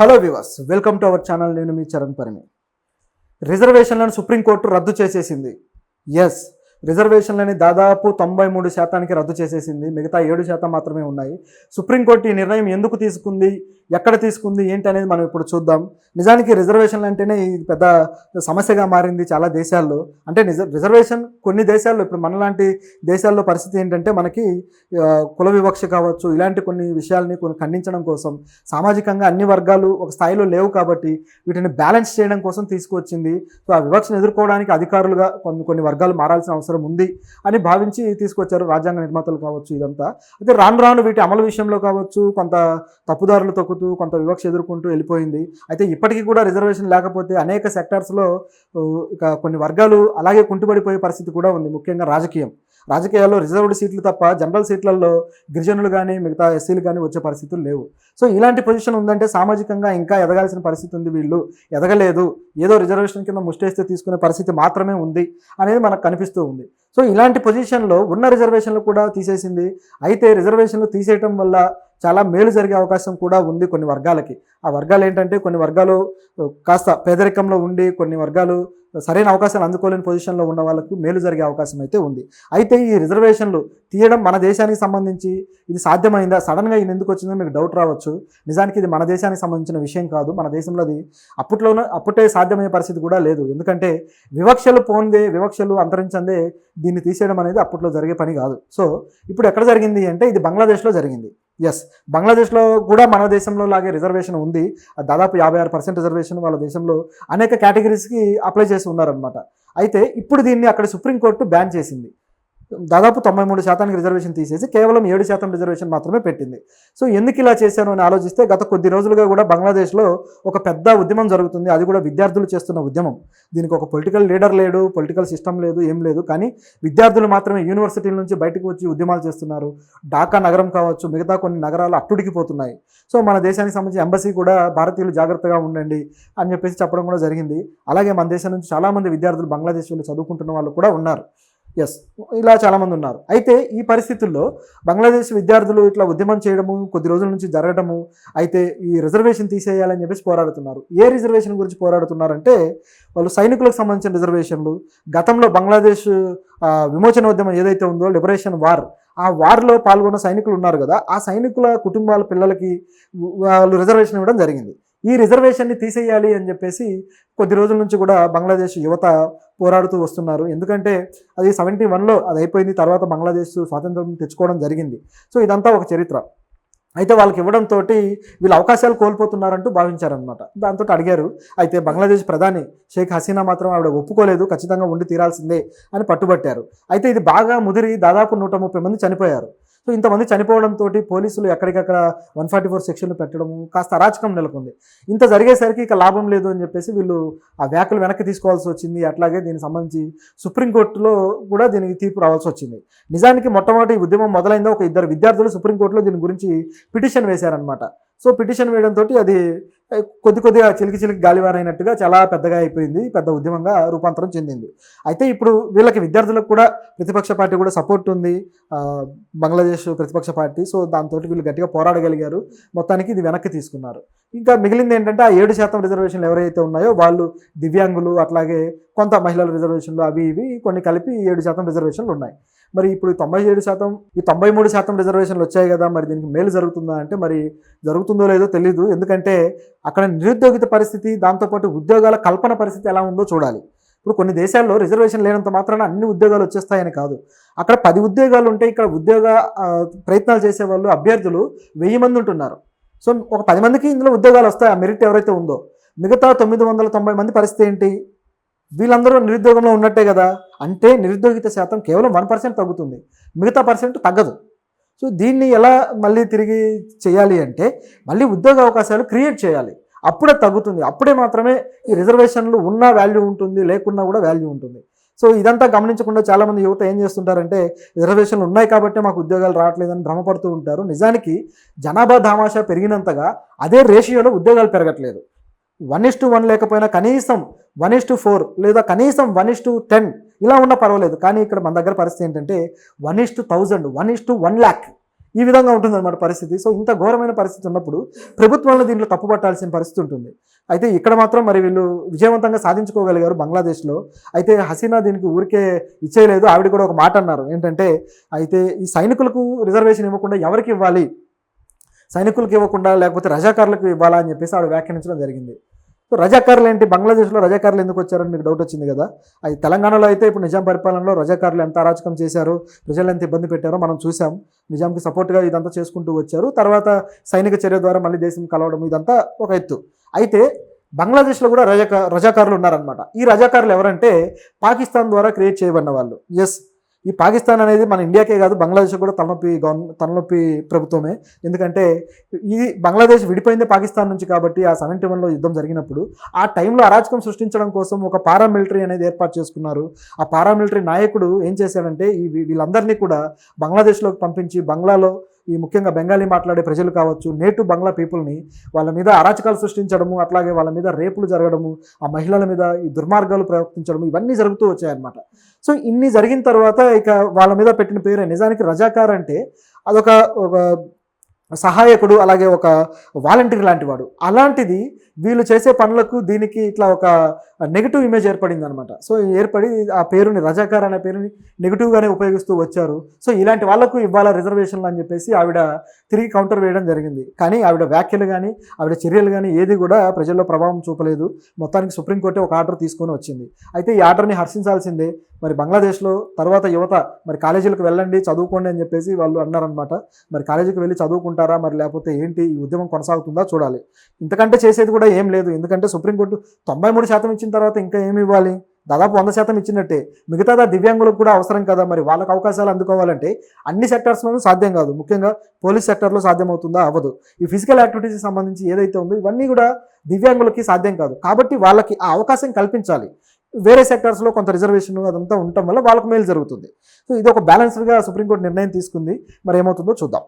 Hello viewers, welcome to our channel. నేను మీ చరణ్ పరిమి. రిజర్వేషన్లను supreme court రద్దు చేసేసింది. ఎస్, రిజర్వేషన్లని దాదాపు 93% రద్దు చేసేసింది. మిగతా 7% మాత్రమే ఉన్నాయి. సుప్రీంకోర్టు ఈ నిర్ణయం ఎందుకు తీసుకుంది, ఎక్కడ తీసుకుంది, ఏంటి అనేది మనం ఇప్పుడు చూద్దాం. నిజానికి రిజర్వేషన్లు అంటేనే ఇది పెద్ద సమస్యగా మారింది చాలా దేశాల్లో. అంటే రిజర్వేషన్ కొన్ని దేశాల్లో, ఇప్పుడు మనలాంటి దేశాల్లో పరిస్థితి ఏంటంటే మనకి కుల వివక్ష కావచ్చు, ఇలాంటి కొన్ని విషయాల్ని ఖండించడం కోసం, సామాజికంగా అన్ని వర్గాలు ఒక స్థాయిలో లేవు కాబట్టి వీటిని బ్యాలెన్స్ చేయడం కోసం తీసుకువచ్చింది. సో ఆ వివక్షను ఎదుర్కోవడానికి అధికారులుగా కొన్ని వర్గాలు మారాల్సిన అవసరం ఉంది అని భావించి తీసుకొచ్చారు రాజ్యాంగ నిర్మాతలు కావచ్చు. ఇదంతా అయితే రాను రాను వీటి అమలు విషయంలో కావచ్చు కొంత తప్పుదారులు తొక్కుతూ కొంత వివక్ష ఎదుర్కొంటూ వెళ్ళిపోయింది. అయితే ఇప్పటికీ కూడా రిజర్వేషన్ లేకపోతే అనేక సెక్టార్స్లో ఇక కొన్ని వర్గాలు అలాగే కుంటుపడిపోయే పరిస్థితి కూడా ఉంది. ముఖ్యంగా రాజకీయాల్లో రిజర్వ్డ్ సీట్లు తప్ప జనరల్ సీట్లలో గిరిజనులు కానీ మిగతా ఎస్సీలు కానీ వచ్చే పరిస్థితులు లేవు. సో ఇలాంటి పొజిషన్ ఉందంటే సామాజికంగా ఇంకా ఎదగాల్సిన పరిస్థితి ఉంది. వీళ్ళు ఎదగలేదు, ఏదో రిజర్వేషన్ కింద ముష్టేస్తే తీసుకునే పరిస్థితి మాత్రమే ఉంది అనేది మనకు కనిపిస్తూ ఉంది. సో ఇలాంటి పొజిషన్లో ఉన్న రిజర్వేషన్లు కూడా తీసేసింది. అయితే రిజర్వేషన్లు తీసేయటం వల్ల చాలా మేలు జరిగే అవకాశం కూడా ఉంది కొన్ని వర్గాలకి. ఆ వర్గాలు ఏంటంటే కొన్ని వర్గాలు కాస్త పేదరికంలో ఉండి, కొన్ని వర్గాలు సరైన అవకాశాలు అందుకోలేని పొజిషన్లో ఉన్న వాళ్ళకు మేలు జరిగే అవకాశం అయితే ఉంది. అయితే ఈ రిజర్వేషన్లు తీయడం మన దేశానికి సంబంధించి ఇది సాధ్యమైందా, సడన్గా ఇది ఎందుకు వచ్చిందో మీకు డౌట్ రావచ్చు. నిజానికి ఇది మన దేశానికి సంబంధించిన విషయం కాదు. మన దేశంలో అది అప్పుడే సాధ్యమయ్యే పరిస్థితి కూడా లేదు. ఎందుకంటే వివక్షలు అంతరించందే దీన్ని తీసేయడం అనేది అప్పట్లో జరిగే పని కాదు. సో ఇప్పుడు ఎక్కడ జరిగింది అంటే ఇది బంగ్లాదేశ్లో జరిగింది. ఎస్, బంగ్లాదేశ్లో కూడా మన దేశంలో లాగే రిజర్వేషన్ ఉంది. దాదాపు 56% రిజర్వేషన్ వాళ్ళ దేశంలో అనేక కేటగిరీస్కి అప్లై చేసి ఉన్నారనమాట. అయితే ఇప్పుడు దీన్ని అక్కడ సుప్రీంకోర్టు బ్యాన్ చేసింది. దాదాపు 93% రిజర్వేషన్ తీసేసి కేవలం 7% రిజర్వేషన్ మాత్రమే పెట్టింది. సో ఎందుకు ఇలా చేశాను అని ఆలోచిస్తే గత కొద్ది రోజులుగా కూడా బంగ్లాదేశ్లో ఒక పెద్ద ఉద్యమం జరుగుతుంది. అది కూడా విద్యార్థులు చేస్తున్న ఉద్యమం. దీనికి ఒక పొలిటికల్ లీడర్ లేడు, పొలిటికల్ సిస్టమ్ లేదు, ఏం లేదు. కానీ విద్యార్థులు మాత్రమే యూనివర్సిటీల నుంచి బయటకు వచ్చి ఉద్యమాలు చేస్తున్నారు. ఢాకా నగరం కావచ్చు, మిగతా కొన్ని నగరాలు అట్టుడికిపోతున్నాయి. సో మన దేశానికి సంబంధించి ఎంబసీ కూడా భారతీయులు జాగ్రత్తగా ఉండండి అని చెప్పేసి చెప్పడం కూడా జరిగింది. అలాగే మన దేశం నుంచి చాలామంది విద్యార్థులు బంగ్లాదేశ్ వెళ్ళి చదువుకుంటున్న వాళ్ళు కూడా ఉన్నారు. ఎస్, ఇలా చాలామంది ఉన్నారు. అయితే ఈ పరిస్థితుల్లో బంగ్లాదేశ్ విద్యార్థులు ఇట్లా ఉద్యమం చేయడము కొద్ది రోజుల నుంచి జరగడము, అయితే ఈ రిజర్వేషన్ తీసేయాలని చెప్పేసి పోరాడుతున్నారు. ఏ రిజర్వేషన్ గురించి పోరాడుతున్నారంటే వాళ్ళు సైనికులకు సంబంధించిన రిజర్వేషన్లు. గతంలో బంగ్లాదేశ్ విమోచనోద్యమం ఏదైతే ఉందో, లిబరేషన్ వార్, ఆ వార్లో పాల్గొన్న సైనికులు ఉన్నారు కదా, ఆ సైనికుల కుటుంబాల పిల్లలకి వాళ్ళు రిజర్వేషన్ ఇవ్వడం జరిగింది. ఈ రిజర్వేషన్ని తీసేయాలి అని చెప్పేసి కొద్ది రోజుల నుంచి కూడా బంగ్లాదేశ్ యువత పోరాడుతూ వస్తున్నారు. ఎందుకంటే అది 71లో అది అయిపోయింది. తర్వాత బంగ్లాదేశ్ స్వాతంత్రం తెచ్చుకోవడం జరిగింది. సో ఇదంతా ఒక చరిత్ర. అయితే వాళ్ళకి ఇవ్వడంతో వీళ్ళు అవకాశాలు కోల్పోతున్నారంటూ భావించారనమాట. దాంతో అడిగారు. అయితే బంగ్లాదేశ్ ప్రధాని షేక్ హసీనా మాత్రం ఆవిడ ఒప్పుకోలేదు, ఖచ్చితంగా ఉండి తీరాల్సిందే అని పట్టుబట్టారు. అయితే ఇది బాగా ముదిరి దాదాపు 130 మంది చనిపోయారు. సో ఇంతమంది చనిపోవడంతో పోలీసులు ఎక్కడికక్కడ 144 సెక్షన్లు పెట్టడం, కాస్త అరాచకం నెలకొంది. ఇంత జరిగేసరికి ఇక లాభం లేదు అని చెప్పేసి వీళ్ళు ఆ వ్యాఖ్యలు వెనక్కి తీసుకోవాల్సి వచ్చింది. అట్లాగే దీనికి సంబంధించి సుప్రీంకోర్టులో కూడా దీనికి తీర్పు రావాల్సి వచ్చింది. నిజానికి మొట్టమొదటి ఉద్యమం మొదలైందో ఒక 2 విద్యార్థులు సుప్రీంకోర్టులో దీని గురించి పిటిషన్ వేశారనమాట. సో పిటిషన్ వేయడంతో అది కొద్దిగా చిలికి గాలివారైనట్టుగా చాలా పెద్దగా అయిపోయింది, పెద్ద ఉద్యమంగా రూపాంతరం చెందింది. అయితే ఇప్పుడు వీళ్ళకి విద్యార్థులకు కూడా ప్రతిపక్ష పార్టీ కూడా సపోర్ట్ ఉంది, బంగ్లాదేశ్ ప్రతిపక్ష పార్టీ. సో దాంతో వీళ్ళు గట్టిగా పోరాడగలిగారు. మొత్తానికి ఇది వెనక్కి తీసుకున్నారు. ఇంకా మిగిలింది ఏంటంటే ఆ 7% రిజర్వేషన్లు ఎవరైతే ఉన్నాయో వాళ్ళు దివ్యాంగులు, అట్లాగే కొంత మహిళల రిజర్వేషన్లు, అవి ఇవి కొన్ని కలిపి 7% రిజర్వేషన్లు ఉన్నాయి. మరి ఇప్పుడు 97%, ఈ 93% రిజర్వేషన్లు వచ్చాయి కదా, మరి దీనికి మేలు జరుగుతుందా అంటే మరి జరుగుతుందో లేదో తెలీదు. ఎందుకంటే అక్కడ నిరుద్యోగిత పరిస్థితి, దాంతోపాటు ఉద్యోగాల కల్పన పరిస్థితి ఎలా ఉందో చూడాలి. ఇప్పుడు కొన్ని దేశాల్లో రిజర్వేషన్ లేనంత మాత్రాన అన్ని ఉద్యోగాలు వచ్చేస్తాయని కాదు. అక్కడ 10 ఉద్యోగాలు ఉంటే ఇక్కడ ఉద్యోగ ప్రయత్నాలు చేసేవాళ్ళు అభ్యర్థులు 1000 మంది ఉంటున్నారు. సో ఒక 10 మందికి ఇందులో ఉద్యోగాలు వస్తాయి, ఆ మెరిట్ ఎవరైతే ఉందో. మిగతా 990 మంది పరిస్థితి ఏంటి? వీళ్ళందరూ నిరుద్యోగంలో ఉన్నట్టే కదా. అంటే నిరుద్యోగిత శాతం కేవలం 1% తగ్గుతుంది, మిగతా % తగ్గదు. సో దీన్ని ఎలా మళ్ళీ తిరిగి చేయాలి అంటే మళ్ళీ ఉద్యోగ అవకాశాలు క్రియేట్ చేయాలి. అప్పుడే తగ్గుతుంది. అప్పుడే మాత్రమే ఈ రిజర్వేషన్లు ఉన్నా వాల్యూ ఉంటుంది, లేకున్నా కూడా వాల్యూ ఉంటుంది. సో ఇదంతా గమనించకుండా చాలామంది యువత ఏం చేస్తుంటారంటే రిజర్వేషన్లు ఉన్నాయి కాబట్టి మాకు ఉద్యోగాలు రావట్లేదని భ్రమపడుతూ ఉంటారు. నిజానికి జనాభా దామాషా పెరిగినంతగా అదే రేషియోలో ఉద్యోగాలు పెరగట్లేదు. 1:1 లేకపోయినా కనీసం 1:4 లేదా కనీసం 1:10 ఇలా ఉన్నా పర్వాలేదు. కానీ ఇక్కడ మన దగ్గర పరిస్థితి ఏంటంటే 1:1000, 1:1 lakh ఈ విధంగా ఉంటుందన్నమాట పరిస్థితి. సో ఇంత ఘోరమైన పరిస్థితి ఉన్నప్పుడు ప్రభుత్వాలను దీంట్లో తప్పు పట్టాల్సిన పరిస్థితి ఉంటుంది. అయితే ఇక్కడ మాత్రం మరి వీళ్ళు విజయవంతంగా సాధించుకోగలిగారు బంగ్లాదేశ్లో. అయితే హసీనా దీనికి ఊరికే ఇచ్చేయలేదు. ఆవిడ కూడా ఒక మాట అన్నారు ఏంటంటే, అయితే ఈ సైనికులకు రిజర్వేషన్ ఇవ్వకుండా ఎవరికి ఇవ్వాలి, సైనికులకు ఇవ్వకుండా లేకపోతే రజాకారులకు ఇవ్వాలా అని చెప్పేసి ఆవిడ వ్యాఖ్యానించడం జరిగింది. సో రజాకారులు ఏంటి, బంగ్లాదేశ్లో రజాకారులు ఎందుకు వచ్చారని మీకు డౌట్ వచ్చింది కదా. అది తెలంగాణలో అయితే ఇప్పుడు నిజాం పరిపాలనలో రజాకారులు ఎంత అరాచకం చేశారో, ప్రజలు ఎంత ఇబ్బంది పెట్టారో మనం చూసాం. నిజాంకి సపోర్ట్గా ఇదంతా చేసుకుంటూ వచ్చారు. తర్వాత సైనిక చర్య ద్వారా మళ్ళీ దేశం కలవడం ఇదంతా ఒక ఎత్తు. అయితే బంగ్లాదేశ్లో కూడా రజాకారులు ఉన్నారనమాట. ఈ రజాకారులు ఎవరంటే పాకిస్తాన్ ద్వారా క్రియేట్ చేయబడిన వాళ్ళు. ఎస్, ఈ పాకిస్తాన్ అనేది మన ఇండియాకే కాదు, బంగ్లాదేశ్ కూడా తలనొప్పి ప్రభుత్వమే. ఎందుకంటే ఇది బంగ్లాదేశ్ విడిపోయిందే పాకిస్తాన్ నుంచి కాబట్టి ఆ 71లో యుద్ధం జరిగినప్పుడు ఆ టైంలో అరాచకం సృష్టించడం కోసం ఒక పారామిలిటరీ అనేది ఏర్పాటు చేసుకున్నారు. ఆ పారామిలిటరీ నాయకుడు ఏం చేశాడంటే వీళ్ళందరినీ కూడా బంగ్లాదేశ్లోకి పంపించి బంగ్లాలో ఈ ముఖ్యంగా బెంగాలీ మాట్లాడే ప్రజలు కావచ్చు, నేటివ్ బంగ్లా పీపుల్ని వాళ్ళ మీద అరాచకాలు సృష్టించడము, అట్లాగే వాళ్ళ మీద రేపులు జరగడము, ఆ మహిళల మీద ఈ దుర్మార్గాలు ప్రవర్తించడము ఇవన్నీ జరుగుతూ వచ్చాయన్నమాట. సో ఇన్ని జరిగిన తర్వాత ఇక వాళ్ళ మీద పెట్టిన పేరే నిజానికి రజాకార్ అంటే అదొక సహాయకుడు, అలాగే ఒక వాలంటీర్ లాంటి వాడు. అలాంటిది వీళ్ళు చేసే పనులకు దీనికి ఇట్లా ఒక నెగిటివ్ ఇమేజ్ ఏర్పడింది అనమాట. సో ఏర్పడి ఆ పేరుని రజాకార్ అనే పేరుని నెగిటివ్గానే ఉపయోగిస్తూ వచ్చారు. సో ఇలాంటి వాళ్ళకు ఇవ్వాల రిజర్వేషన్లు అని చెప్పేసి ఆవిడ తిరిగి కౌంటర్ వేయడం జరిగింది. కానీ ఆవిడ వ్యాఖ్యలు కానీ ఆవిడ చర్యలు కానీ ఏది కూడా ప్రజల్లో ప్రభావం చూపలేదు. మొత్తానికి సుప్రీంకోర్టే ఒక ఆర్డర్ తీసుకొని వచ్చింది. అయితే ఈ ఆర్డర్ని హర్షించాల్సిందే. మరి బంగ్లాదేశ్లో తర్వాత యువత మరి కాలేజీలకు వెళ్ళండి, చదువుకోండి అని చెప్పేసి వాళ్ళు అన్నారనమాట. మరి కాలేజీకి వెళ్ళి చదువుకుంటారా మరి లేకపోతే ఏంటి, ఈ ఉద్యమం కొనసాగుతుందా చూడాలి. ఇంతకంటే చేసేది కూడా ఏం లేదు. ఎందుకంటే సుప్రీంకోర్టు 93% ఇచ్చిన తర్వాత ఇంకా ఏమి ఇవ్వాలి, దాదాపు 100% ఇచ్చినట్టే. మిగతా దివ్యాంగులకు కూడా అవసరం కదా, మరి వాళ్ళకి అవకాశాలు అందుకోవాలంటే అన్ని సెక్టర్స్లోనూ సాధ్యం కాదు. ముఖ్యంగా పోలీస్ సెక్టర్లో సాధ్యమవుతుందా, అవ్వదు. ఈ ఫిజికల్ యాక్టివిటీస్కి సంబంధించి ఏదైతే ఉందో ఇవన్నీ కూడా దివ్యాంగులకి సాధ్యం కాదు. కాబట్టి వాళ్ళకి ఆ అవకాశం కల్పించాలి. వేరే సెక్టార్స్లో కొంత రిజర్వేషన్ అదంతా ఉండటం వల్ల వాళ్ళకు మేలు జరుగుతుంది. సో ఇది ఒక బ్యాలెన్స్డ్గా సుప్రీంకోర్టు నిర్ణయం తీసుకుంది. మరి ఏమవుతుందో చూద్దాం.